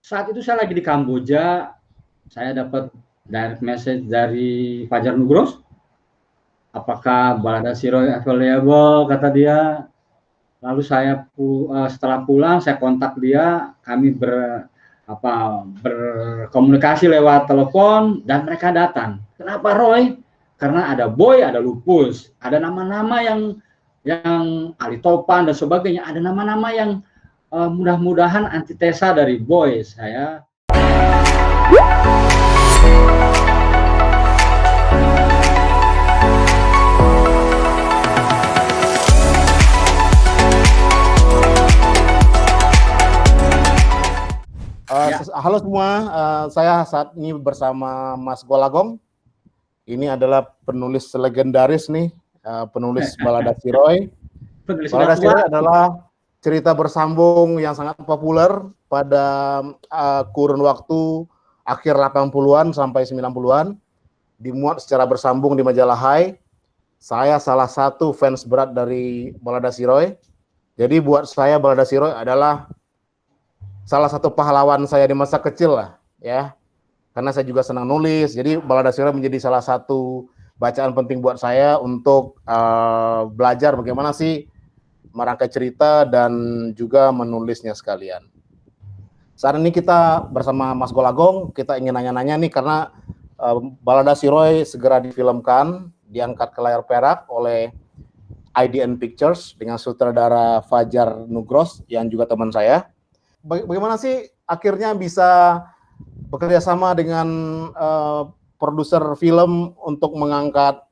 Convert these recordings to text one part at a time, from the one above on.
Saat itu saya lagi di Kamboja, saya dapat direct message dari Fajar Nugros, apakah Balada Siroy available, kata dia. Lalu setelah pulang saya kontak dia, kami berkomunikasi lewat telepon dan mereka datang. Kenapa Roy? Karena ada Boy, ada Lupus, ada nama-nama yang Ali Topan dan sebagainya, ada nama-nama yang mudah-mudahan antitesa dari Boy. Saya Halo semua, saya saat ini bersama Mas Golagong. Ini adalah penulis legendaris nih, penulis Balada Siroy. Balada Siroy adalah cerita bersambung yang sangat populer pada kurun waktu akhir 80-an sampai 90-an. Dimuat secara bersambung di majalah Hai. Saya salah satu fans berat dari Balada Siroy. Jadi buat saya Balada Siroy adalah salah satu pahlawan saya di masa kecil lah, ya. Karena saya juga senang nulis, jadi Balada Siroy menjadi salah satu bacaan penting buat saya untuk belajar bagaimana sih merangkai cerita dan juga menulisnya sekalian. Saat ini kita bersama Mas Golagong, kita ingin nanya-nanya nih karena Balada Siroy segera difilmkan, diangkat ke layar perak oleh IDN Pictures dengan sutradara Fajar Nugros yang juga teman saya. Bagaimana sih akhirnya bisa bekerja sama dengan produser film untuk mengangkat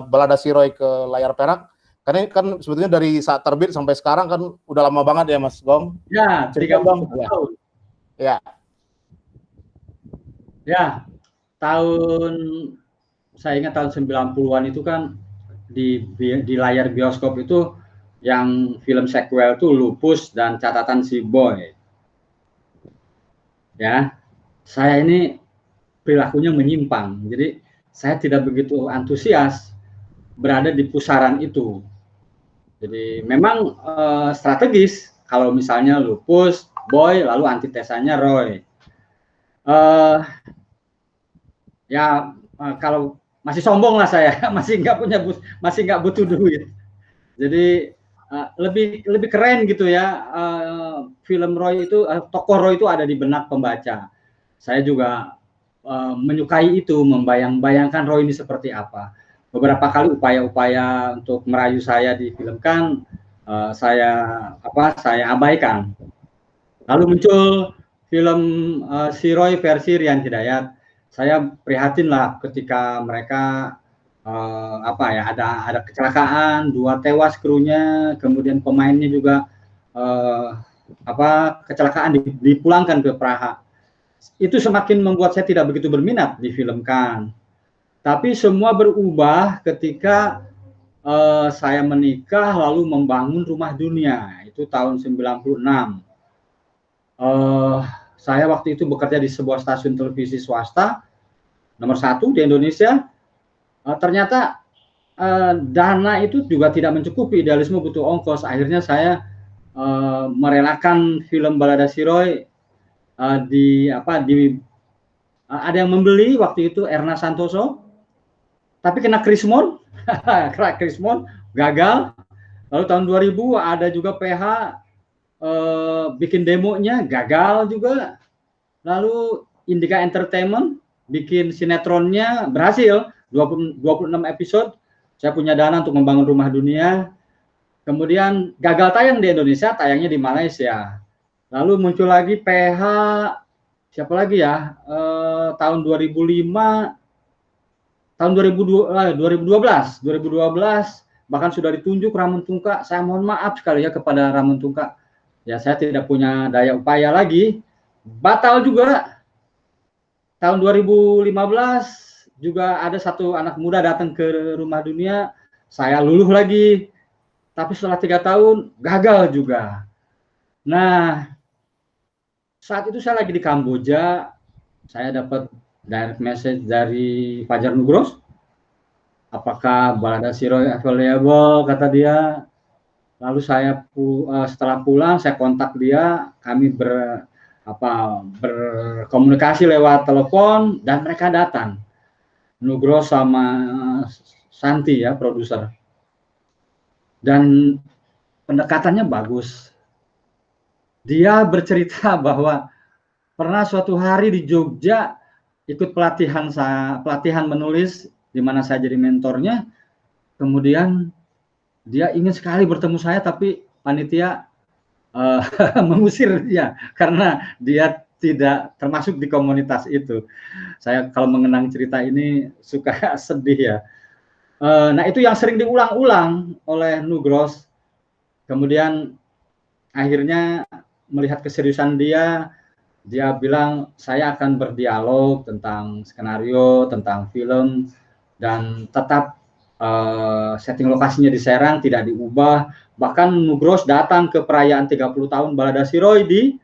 Balada Siroy ke layar perak? Karena kan sebetulnya dari saat terbit sampai sekarang kan udah lama banget ya Mas Gong. Ya, 30 tahun. Ya. Ya, saya ingat tahun 90-an itu kan di layar bioskop itu yang film sequel itu Lupus dan Catatan Si Boy. Ya, saya ini perilakunya menyimpang. Jadi saya tidak begitu antusias berada di pusaran itu. Jadi memang strategis kalau misalnya Lupus, Boy, lalu antitesanya Roy. Kalau masih sombong lah saya, masih nggak butuh duit. Jadi lebih keren gitu ya, film Roy itu, tokoh Roy itu ada di benak pembaca. Saya juga menyukai itu, membayang-bayangkan Roy ini seperti apa. Beberapa kali upaya-upaya untuk merayu saya difilmkan, saya abaikan. Lalu muncul film Si Roy versi Rian Hidayat. Saya prihatin lah ketika mereka ada kecelakaan, 2 tewas krunya, kemudian pemainnya juga kecelakaan dipulangkan ke Praha. Itu semakin membuat saya tidak begitu berminat difilmkan. Tapi semua berubah ketika saya menikah lalu membangun Rumah Dunia. Itu tahun 96. Saya waktu itu bekerja di sebuah stasiun televisi swasta nomor 1 di Indonesia. Ternyata dana itu juga tidak mencukupi, idealisme butuh ongkos. Akhirnya saya merelakan film Balada Siroy, ada yang membeli waktu itu, Erna Santoso, tapi kena krismon, gagal. Lalu tahun 2000 ada juga PH bikin demonya, gagal juga. Lalu Indika Entertainment bikin sinetronnya, berhasil, 26 episode. Saya punya dana untuk membangun Rumah Dunia. Kemudian gagal tayang di Indonesia, tayangnya di Malaysia. Lalu muncul lagi PH, siapa lagi ya, tahun 2005, tahun 2012, bahkan sudah ditunjuk Ramon Tungka. Saya mohon maaf sekali ya kepada Ramon Tungka. Ya, saya tidak punya daya upaya lagi. Batal juga. Tahun 2015 juga ada satu anak muda datang ke Rumah Dunia, saya luluh lagi. Tapi setelah 3 tahun gagal juga. Nah, saat itu saya lagi di Kamboja, saya dapat direct message dari Fajar Nugros, apakah Balada Siroy available, kata dia. Lalu saya setelah pulang saya kontak dia, kami berkomunikasi lewat telepon dan mereka datang. Nugros sama Santi ya, produser. Dan pendekatannya bagus. Dia bercerita bahwa pernah suatu hari di Jogja ikut pelatihan menulis di mana saya jadi mentornya. Kemudian dia ingin sekali bertemu saya, tapi panitia mengusir dia karena dia tidak termasuk di komunitas itu. Saya kalau mengenang cerita ini suka sedih ya. Nah itu yang sering diulang-ulang oleh Nugros. Kemudian akhirnya melihat keseriusan dia bilang saya akan berdialog tentang skenario, tentang film, dan tetap setting lokasinya di Serang tidak diubah. Bahkan Nugros datang ke perayaan 30 tahun Balada Siroy di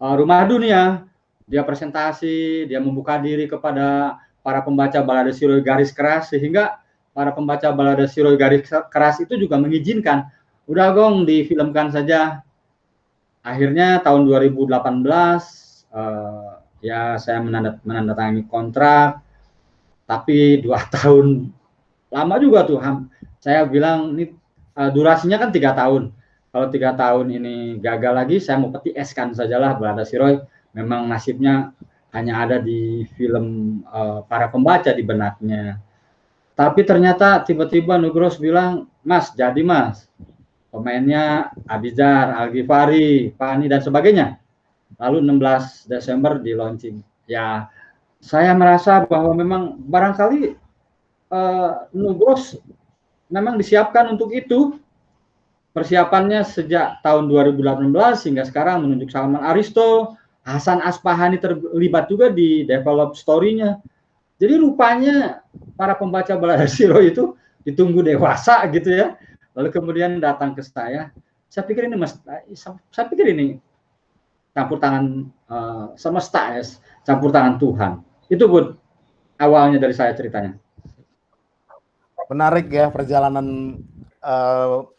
Rumah Dunia. Dia presentasi, dia membuka diri kepada para pembaca Balada Siroy garis keras, sehingga para pembaca Balada Siroy garis keras itu juga mengizinkan, udah Gong difilmkan saja. Akhirnya tahun 2018 ya saya menandatangani kontrak, tapi 2 tahun lama juga tuh. Saya bilang ini durasinya kan 3 tahun. Kalau 3 tahun ini gagal lagi, saya mau peti eskan sajalah Balada Siroy. Memang nasibnya hanya ada di film para pembaca di benaknya. Tapi ternyata tiba-tiba Nugros bilang, Mas, jadi Mas. Pemainnya Abizar, Al-Ghifari, Fani, dan sebagainya. Lalu 16 Desember di launching. Ya, saya merasa bahwa memang barangkali Nugros memang disiapkan untuk itu. Persiapannya sejak tahun 2018 hingga sekarang menunjuk Salman Aristo, Hasan Aspahani terlibat juga di develop story-nya. Jadi rupanya para pembaca Balada Siroy itu ditunggu dewasa gitu ya. Lalu kemudian datang ke saya pikir ini saya pikir ini campur tangan semesta ya, campur tangan Tuhan. Itu Bud, awalnya dari saya ceritanya. Menarik ya perjalanan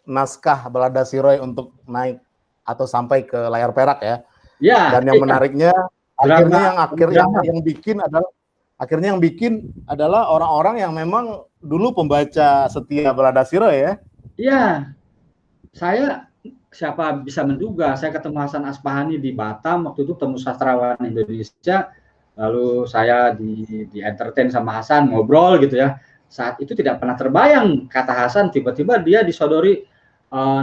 naskah Balada Siroy untuk naik atau sampai ke layar perak ya. Ya. Dan yang menariknya akhirnya yang bikin adalah orang-orang yang memang dulu pembaca setia Balada Siroy ya. Iya. Siapa bisa menduga, saya ketemu Hasan Aspahani di Batam, waktu itu temu sastrawan Indonesia, lalu saya di entertain sama Hasan, ngobrol gitu ya. Saat itu tidak pernah terbayang, kata Hasan, tiba-tiba dia disodori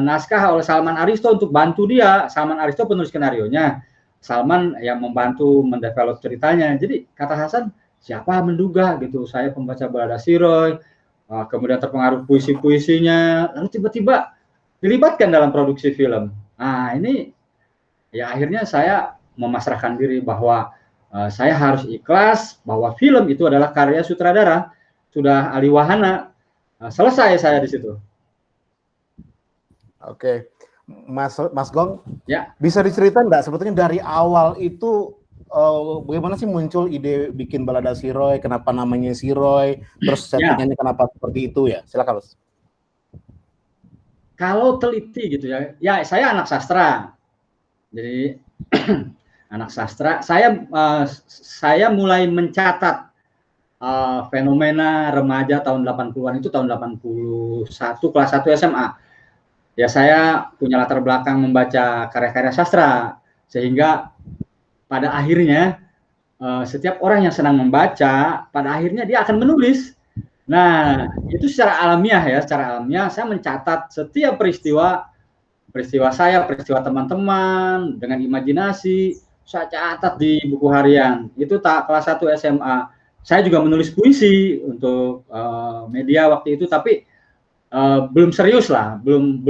naskah oleh Salman Aristo untuk bantu dia. Salman Aristo penulis skenarionya, Salman yang membantu mendevelop ceritanya. Jadi kata Hasan, siapa menduga gitu, saya pembaca Balada Siroy, kemudian terpengaruh puisi-puisinya, lalu tiba-tiba dilibatkan dalam produksi film. Nah ini ya akhirnya saya memasrahkan diri bahwa saya harus ikhlas bahwa film itu adalah karya sutradara. Sudah ahli wahana, selesai saya di situ. Oke, Mas Gong, ya, bisa diceritakan nggak sebetulnya dari awal itu bagaimana sih muncul ide bikin Balada Siroy, kenapa namanya Siroy, terus settingannya kenapa seperti itu ya? Silakan Mas. Kalau teliti gitu ya, saya anak sastra, jadi anak sastra, saya mulai mencatat fenomena remaja tahun 80-an itu tahun 81 kelas 1 SMA. Ya saya punya latar belakang membaca karya-karya sastra, sehingga pada akhirnya setiap orang yang senang membaca, pada akhirnya dia akan menulis. Nah, itu secara alamiah saya mencatat setiap peristiwa saya, peristiwa teman-teman dengan imajinasi, saya catat di buku harian. Itu kelas 1 SMA. Saya juga menulis puisi untuk media waktu itu, tapi belum serius lah, belum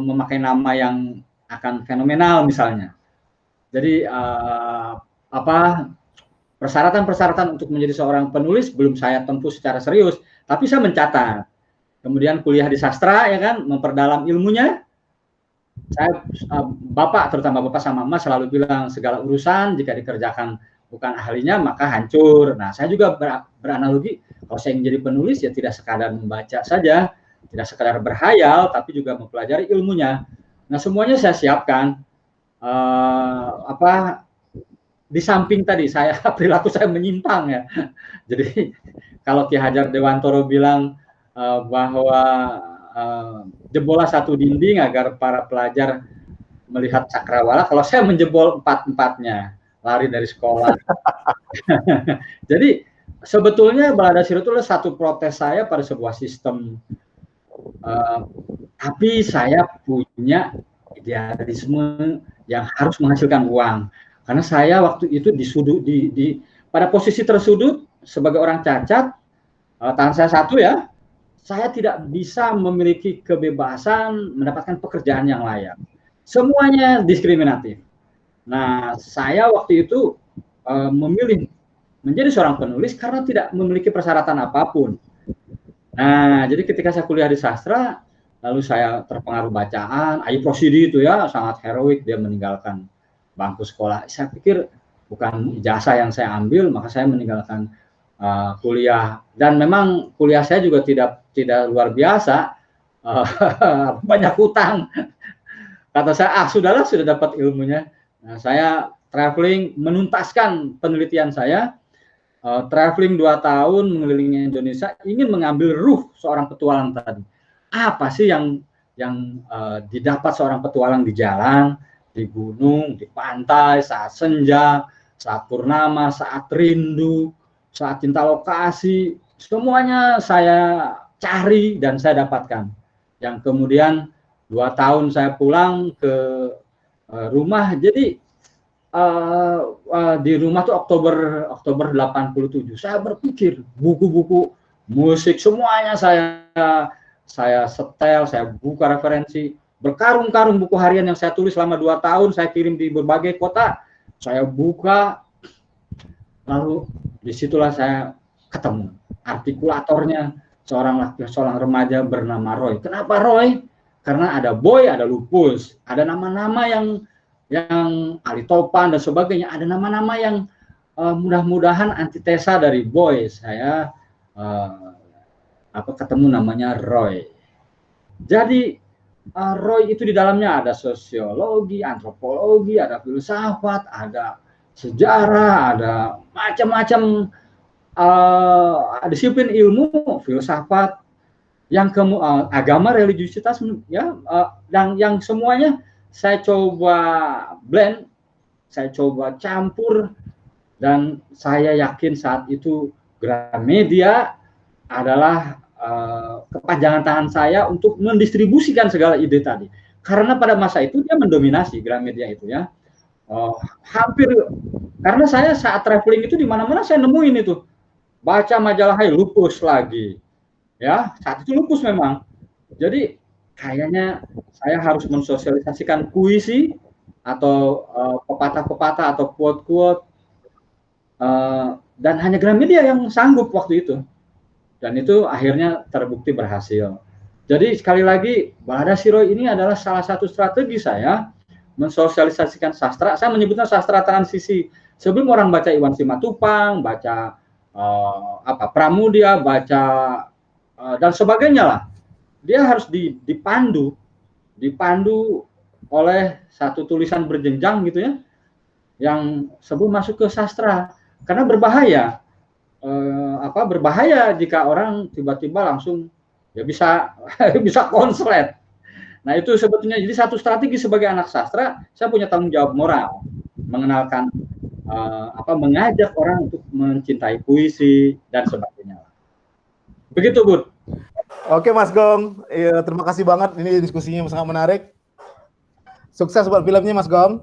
memakai nama yang akan fenomenal misalnya. Jadi persyaratan untuk menjadi seorang penulis belum saya tempuh secara serius, tapi saya mencatat. Kemudian kuliah di sastra ya kan, memperdalam ilmunya. Saya terutama bapak sama emak selalu bilang segala urusan jika dikerjakan bukan ahlinya maka hancur. Nah, saya juga beranalogi kalau saya ingin jadi penulis ya tidak sekadar membaca saja, tidak sekedar berhayal, tapi juga mempelajari ilmunya. Nah, semuanya saya siapkan. Di samping tadi perilaku saya menyimpang ya. Jadi kalau Ki Hajar Dewantoro bilang bahwa jebolah satu dinding agar para pelajar melihat cakrawala, kalau saya menjebol 4-4-nya, lari dari sekolah. Jadi sebetulnya Balada Siro itu adalah satu protes saya pada sebuah sistem. Tapi saya punya idealisme yang harus menghasilkan uang. Karena saya waktu itu pada posisi tersudut sebagai orang cacat, tangan saya satu ya, saya tidak bisa memiliki kebebasan mendapatkan pekerjaan yang layak. Semuanya diskriminatif. Nah, saya waktu itu memilih menjadi seorang penulis karena tidak memiliki persyaratan apapun. Nah, jadi ketika saya kuliah di sastra, lalu saya terpengaruh bacaan, Ayi Prosidi itu ya, sangat heroik, dia meninggalkan bangku sekolah. Saya pikir bukan ijazah yang saya ambil, maka saya meninggalkan kuliah. Dan memang kuliah saya juga tidak luar biasa, banyak hutang. Kata saya, sudahlah, sudah dapat ilmunya. Nah, saya traveling, menuntaskan penelitian saya, traveling 2 tahun mengelilingi Indonesia, ingin mengambil ruh seorang petualang tadi. Apa sih yang didapat seorang petualang di jalan, di gunung, di pantai, saat senja, saat purnama, saat rindu, saat cinta lokasi, semuanya saya cari dan saya dapatkan. Yang kemudian 2 tahun saya pulang ke rumah, jadi di rumah tuh Oktober 87. Saya berpikir buku-buku musik semuanya saya setel, saya buka referensi, berkarung-karung buku harian yang saya tulis selama 2 tahun, saya kirim di berbagai kota, saya buka, lalu disitulah saya ketemu artikulatornya, seorang remaja bernama Roy. Kenapa Roy? Karena ada Boy, ada Lupus, ada nama-nama yang Ali Topan dan sebagainya, ada nama-nama yang mudah-mudahan antitesa dari Boy. Saya ketemu namanya Roy. Jadi Roy itu di dalamnya ada sosiologi, antropologi, ada filsafat, ada sejarah, ada macam-macam disiplin ilmu, filsafat, agama, religiusitas, ya, dan yang semuanya saya coba blend, saya coba campur, dan saya yakin saat itu Gramedia adalah kepanjangan tangan saya untuk mendistribusikan segala ide tadi. Karena pada masa itu dia mendominasi Gramedia itu ya. Hampir, karena saya saat traveling itu di mana-mana saya nemuin itu. Baca majalah Lupus lagi. Ya, saat itu Lupus memang. Jadi kayaknya saya harus mensosialisasikan puisi atau pepatah-pepatah atau quote-quote, dan hanya Gramedia yang sanggup waktu itu. Dan itu akhirnya terbukti berhasil. Jadi sekali lagi, Balada Siro ini adalah salah satu strategi saya mensosialisasikan sastra. Saya menyebutnya sastra transisi. Sebelum orang baca Iwan Simatupang, baca Pramudia, baca dan sebagainya lah, dia harus dipandu oleh satu tulisan berjenjang gitu ya, yang sebelum masuk ke sastra. Karena berbahaya jika orang tiba-tiba langsung ya bisa konslet. Nah, itu sebetulnya jadi satu strategi sebagai anak sastra, saya punya tanggung jawab moral mengenalkan mengajak orang untuk mencintai puisi dan sebagainya. Begitu, Bud. Oke, Mas Gong. Terima kasih banget, ini diskusinya sangat menarik. Sukses buat filmnya, Mas Gong.